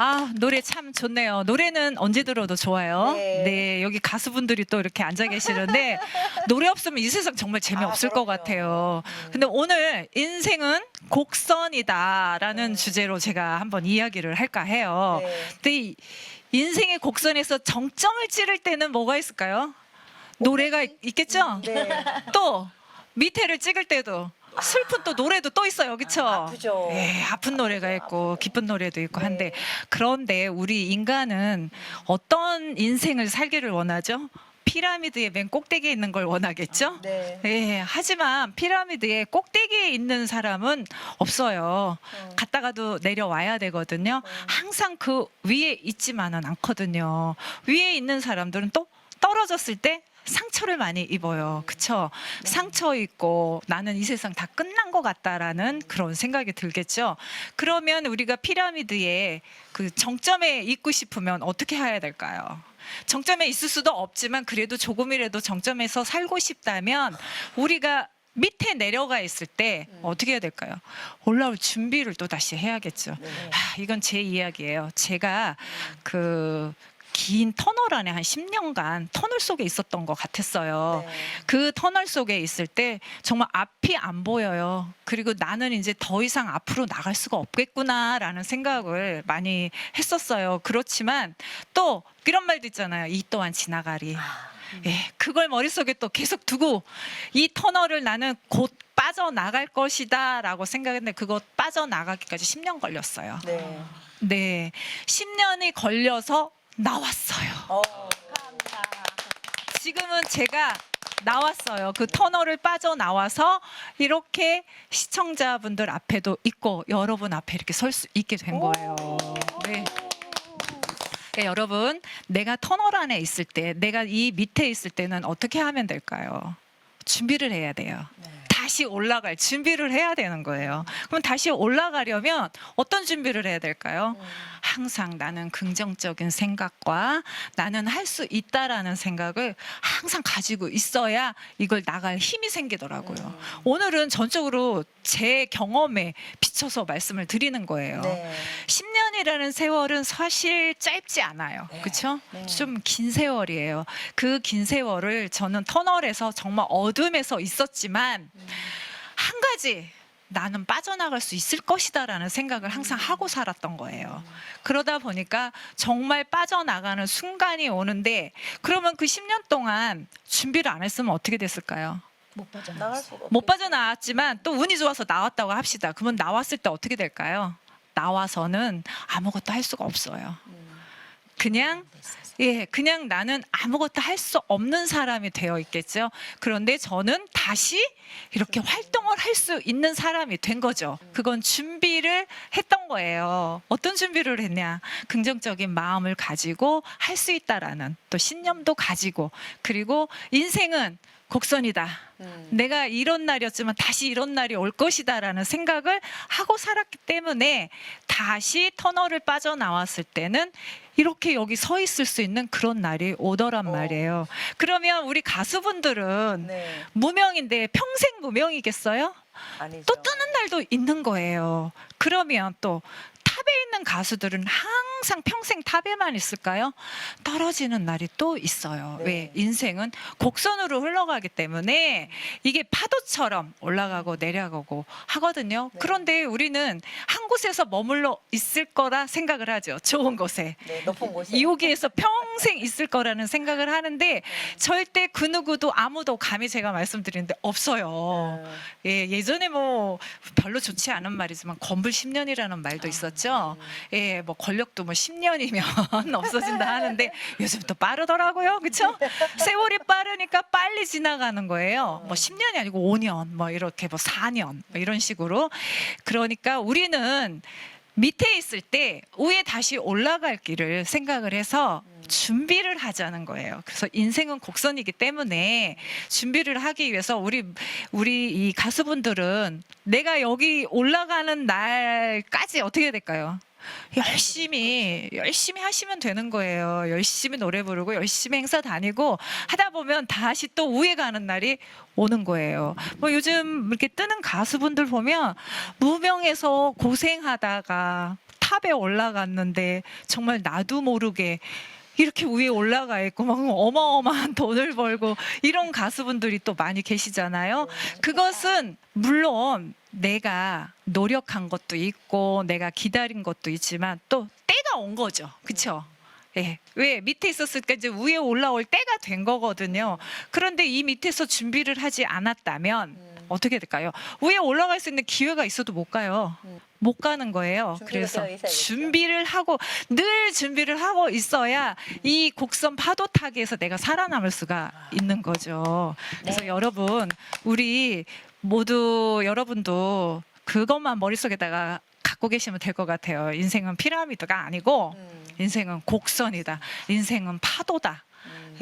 아, 노래 참 좋네요. 노래는 언제 들어도 좋아요. 네. 네, 여기 가수분들이 또 이렇게 앉아 계시는데 노래 없으면 이 세상 정말 재미없을 것 그럼요. 같아요. 근데 오늘 인생은 곡선이다라는 주제로 제가 한번 이야기를 할까 해요. 네. 근데 이 인생의 곡선에서 정점을 찌를 때는 뭐가 있을까요? 노래가 있겠죠? 네. 또 밑에를 찍을 때도 슬픈 또 노래도 또 있어요, 그렇죠? 아프죠. 예, 아픈 노래가 있고 기쁜 노래도 있고 네. 한데 그런데 우리 인간은 어떤 인생을 살기를 원하죠? 피라미드의 맨 꼭대기에 있는 걸 원하겠죠? 네. 예, 하지만 피라미드의 꼭대기에 있는 사람은 없어요. 갔다가도 내려와야 되거든요. 항상 그 위에 있지만은 않거든요. 위에 있는 사람들은 또 떨어졌을 때 상처를 많이 입어요. 그쵸? 상처 입고 나는 이 세상 다 끝난 것 같다라는 그런 생각이 들겠죠. 그러면 우리가 피라미드의 그 정점에 있고 싶으면 어떻게 해야 될까요? 정점에 있을 수도 없지만 그래도 조금이라도 정점에서 살고 싶다면 우리가 밑에 내려가 있을 때 어떻게 해야 될까요? 올라올 준비를 또 다시 해야겠죠. 이건 제 이야기예요. 제가 그 긴 터널 안에 한 10년간 터널 속에 있었던 것 같았어요. 네. 그 터널 속에 있을 때 정말 앞이 안 보여요. 그리고 나는 이제 더 이상 앞으로 나갈 수가 없겠구나라는 생각을 많이 했었어요. 그렇지만 또 이런 말도 있잖아요. 이 또한 지나가리. 예, 그걸 머릿속에 또 계속 두고 이 터널을 나는 곧 빠져나갈 것이다 라고 생각했는데 그거 빠져나가기까지 10년 걸렸어요. 네. 네, 10년이 걸려서 나왔어요. 감사합니다. 지금은 제가 나왔어요. 그 터널을 빠져나와서 이렇게 시청자분들 앞에도 있고 여러분 앞에 이렇게 설 수 있게 된 거예요. 네. 네, 여러분, 내가 터널 안에 있을 때, 내가 이 밑에 있을 때는 어떻게 하면 될까요? 준비를 해야 돼요. 다시 올라갈 준비를 해야 되는 거예요. 그럼 다시 올라가려면 어떤 준비를 해야 될까요? 항상 나는 긍정적인 생각과 나는 할 수 있다라는 생각을 항상 가지고 있어야 이걸 나갈 힘이 생기더라고요. 오늘은 전적으로 제 경험에 비춰서 말씀을 드리는 거예요. 네. 10년이라는 세월은 사실 짧지 않아요. 네. 그렇죠? 네. 좀 긴 세월이에요. 그 긴 세월을 저는 터널에서 정말 어둠에서 있었지만 한 가지 나는 빠져나갈 수 있을 것이다라는 생각을 항상 하고 살았던 거예요. 그러다 보니까 정말 빠져나가는 순간이 오는데 그러면 그 10년 동안 준비를 안 했으면 어떻게 됐을까요? 나갈 수가 못 없겠죠. 빠져나왔지만 또 운이 좋아서 나왔다고 합시다. 그러면 나왔을 때 어떻게 될까요? 나와서는 아무것도 할 수가 없어요. 그냥 나는 아무것도 할 수 없는 사람이 되어 있겠죠. 그런데 저는 다시 이렇게 활동을 할 수 있는 사람이 된 거죠. 그건 준비를 했던 거예요. 어떤 준비를 했냐? 긍정적인 마음을 가지고 할 수 있다라는 또 신념도 가지고 그리고 인생은 곡선이다. 내가 이런 날이었지만 다시 이런 날이 올 것이다라는 생각을 하고 살았기 때문에 다시 터널을 빠져나왔을 때는 이렇게 여기 서 있을 수 있는 그런 날이 오더란 말이에요. 그러면 우리 가수분들은 네. 무명인데 평생 무명이겠어요? 아니죠. 또 뜨는 날도 있는 거예요. 그러면 또 탑에 있는 가수들은 항상 평생 탑에만 있을까요? 떨어지는 날이 또 있어요. 네. 왜? 인생은 곡선으로 흘러가기 때문에 이게 파도처럼 올라가고 내려가고 하거든요. 네. 그런데 우리는 한 곳에서 머물러 있을 거라 생각을 하죠. 좋은 곳에. 네, 높은 곳에. 여기에서 평생 있을 거라는 생각을 하는데 절대 그 누구도 아무도 감히 제가 말씀드리는데 없어요. 예, 예전에 뭐 별로 좋지 않은 말이지만 건불 10년이라는 말도 있었죠. 예, 뭐 권력도 뭐 10년이면 없어진다 하는데 요즘 또 빠르더라고요. 그렇죠? 세월이 빠르니까 빨리 지나가는 거예요. 뭐 10년이 아니고 5년, 뭐 이렇게 뭐 4년 뭐 이런 식으로. 그러니까 우리는 밑에 있을 때 위에 다시 올라갈 길을 생각을 해서 준비를 하자는 거예요. 그래서 인생은 곡선이기 때문에 준비를 하기 위해서 우리 이 가수분들은 내가 여기 올라가는 날까지 어떻게 해야 될까요? 열심히 하시면 되는 거예요. 열심히 노래 부르고 열심히 행사 다니고 하다 보면 다시 또 우에 가는 날이 오는 거예요. 뭐 요즘 이렇게 뜨는 가수분들 보면 무명에서 고생하다가 탑에 올라갔는데 정말 나도 모르게 이렇게 위에 올라가 있고 막 어마어마한 돈을 벌고 이런 가수분들이 또 많이 계시잖아요. 그것은 물론 내가 노력한 것도 있고 내가 기다린 것도 있지만 또 때가 온 거죠. 그렇죠? 예. 왜 밑에 있었을까 이제 위에 올라올 때가 된 거거든요. 그런데 이 밑에서 준비를 하지 않았다면 어떻게 될까요? 위에 올라갈 수 있는 기회가 있어도 못 가요. 못 가는 거예요. 준비가 그래서 되어 있어야겠죠. 준비를 하고 늘 준비를 하고 있어야 이 곡선 파도 타기에서 내가 살아남을 수가 있는 거죠. 그래서 네. 여러분 우리 모두 여러분도 그것만 머릿속에다가 갖고 계시면 될 것 같아요. 인생은 피라미드가 아니고 인생은 곡선이다. 인생은 파도다.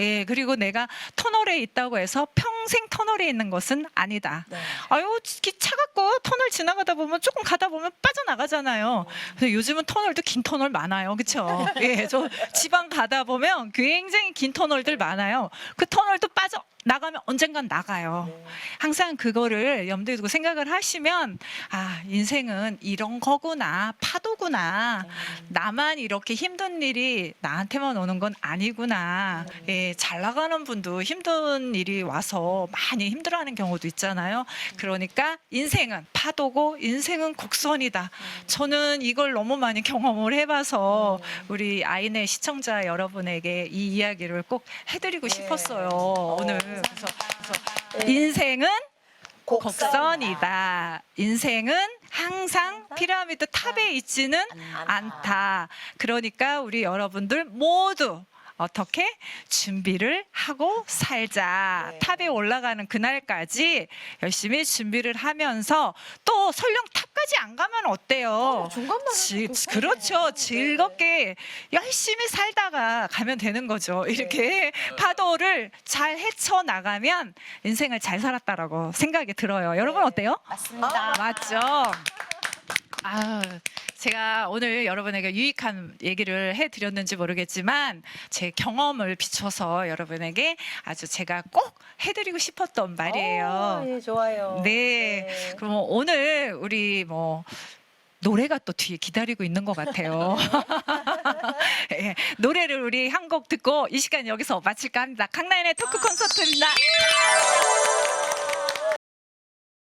예, 그리고 내가 터널에 있다고 해서 평생 터널에 있는 것은 아니다. 네. 아유, 차갑고 터널 지나가다 보면 조금 가다 보면 빠져나가잖아요. 그래서 요즘은 터널도 긴 터널 많아요. 그렇죠? 예, 저 지방 가다 보면 굉장히 긴 터널들 많아요. 그 터널도 빠져 나가면 언젠간 나가요. 항상 그거를 염두에 두고 생각을 하시면 아, 인생은 이런 거구나. 파도구나. 나만 이렇게 힘든 일이 나한테만 오는 건 아니구나. 예, 잘 나가는 분도 힘든 일이 와서 많이 힘들어하는 경우도 있잖아요. 그러니까 인생은 파도고 인생은 곡선이다. 저는 이걸 너무 많이 경험을 해봐서 우리 아이네 시청자 여러분에게 이 이야기를 꼭 해드리고 싶었어요. 오늘. 그래서 인생은 곡선이다. 인생은 항상 피라미드 탑에 있지는 않다. 그러니까 우리 여러분들 모두 어떻게 준비를 하고 살자. 네. 탑에 올라가는 그날까지 열심히 준비를 하면서 또 설령 탑까지 안 가면 어때요? 중간만 그렇죠. 즐겁게 열심히 살다가 가면 되는 거죠. 이렇게 파도를 잘 헤쳐 나가면 인생을 잘 살았다라고 생각이 들어요. 여러분 어때요? 맞습니다. 맞죠? 아, 제가 오늘 여러분에게 유익한 얘기를 해드렸는지 모르겠지만 제 경험을 비춰서 여러분에게 아주 제가 꼭 해드리고 싶었던 말이에요. 예, 좋아요. 네. 그럼 오늘 우리 뭐 노래가 또 뒤에 기다리고 있는 것 같아요. 예, 노래를 우리 한 곡 듣고 이 시간 여기서 마칠까 합니다. 강나인의 토크 콘서트입니다.